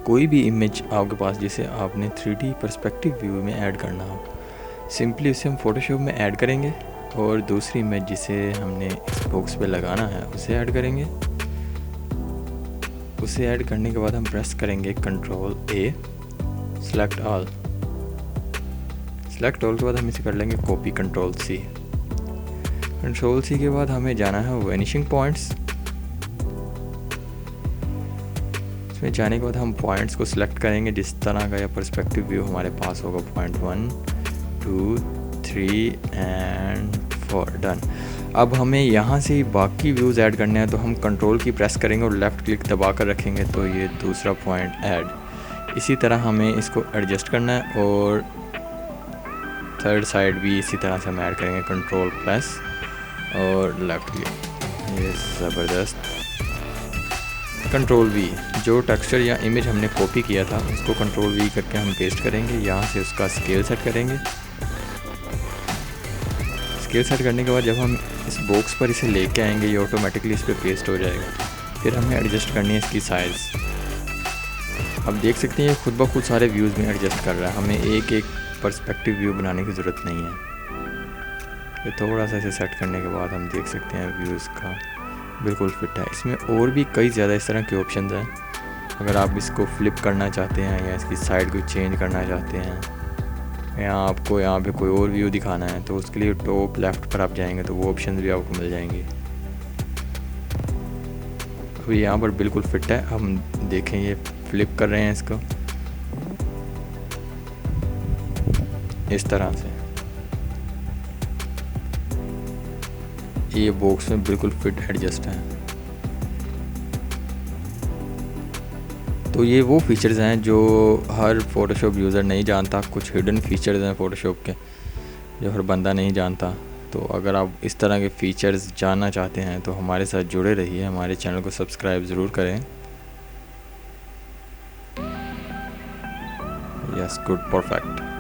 कोई भी इमेज आपके पास जिसे आपने 3D पर्सपेक्टिव व्यू में ऐड करना हो, सिंपली उसे हम फ़ोटोशॉप में ऐड करेंगे और दूसरी इमेज जिसे हमने इस बॉक्स पे लगाना है उसे ऐड करेंगे। उसे ऐड करने के बाद हम प्रेस करेंगे Ctrl A, select all. Select all के बाद हम इसे कर लेंगे copy, Ctrl C। Ctrl C के बाद हमें जाना है वैनिशिंग पॉइंट्स। इसमें जाने के बाद हम पॉइंट्स को सिलेक्ट करेंगे जिस तरह का या पर्सपेक्टिव व्यू हमारे पास होगा। Point 1, 2, 3 and 4, done. अब हमें यहाँ से बाकी व्यूज़ ऐड करने हैं, तो हम कंट्रोल की प्रेस करेंगे और लेफ़्ट क्लिक दबा कर रखेंगे तो ये दूसरा पॉइंट ऐड। इसी तरह हमें इसको एडजस्ट करना है और थर्ड साइड भी इसी तरह से हम ऐड करेंगे। कंट्रोल प्रेस और लेफ़्ट क्लिक, ये ज़बरदस्त। कंट्रोल वी, जो टेक्सचर या इमेज हमने कॉपी किया था उसको कंट्रोल वी करके हम पेस्ट करेंगे। यहाँ से उसका स्केल सेट करेंगे। स्केल सेट करने के बाद जब हम इस बॉक्स पर इसे लेके आएंगे ये ऑटोमेटिकली इस पर पेस्ट हो जाएगा। फिर हमें एडजस्ट करनी है इसकी साइज़। अब देख सकते हैं ये खुद ब खुद सारे व्यूज़ में एडजस्ट कर रहा है, हमें एक एक पर्सपेक्टिव व्यू बनाने की ज़रूरत नहीं है। ये थोड़ा सा इसे सेट करने के बाद हम देख सकते हैं व्यूज़ का बिल्कुल फिट है। इसमें और भी कई ज़्यादा इस तरह के ऑप्शंस हैं। अगर आप इसको फ्लिप करना चाहते हैं या इसकी साइड को चेंज करना चाहते हैं या आपको यहाँ पे कोई और व्यू दिखाना है तो उसके लिए टॉप लेफ़्ट पर आप जाएंगे तो वो ऑप्शन भी आपको मिल जाएंगे। अभी यहाँ पर बिल्कुल फिट है। हम देखें ये फ्लिप कर रहे हैं इसको इस तरह से, ये बॉक्स में बिल्कुल फिट एडजस्ट है। तो ये वो फीचर्स हैं जो हर फ़ोटोशॉप यूज़र नहीं जानता। कुछ हिडन फीचर्स हैं फ़ोटोशॉप के जो हर बंदा नहीं जानता। तो अगर आप इस तरह के फ़ीचर्स जानना चाहते हैं तो हमारे साथ जुड़े रहिए, हमारे चैनल को सब्सक्राइब ज़रूर करें। Yes, good, perfect.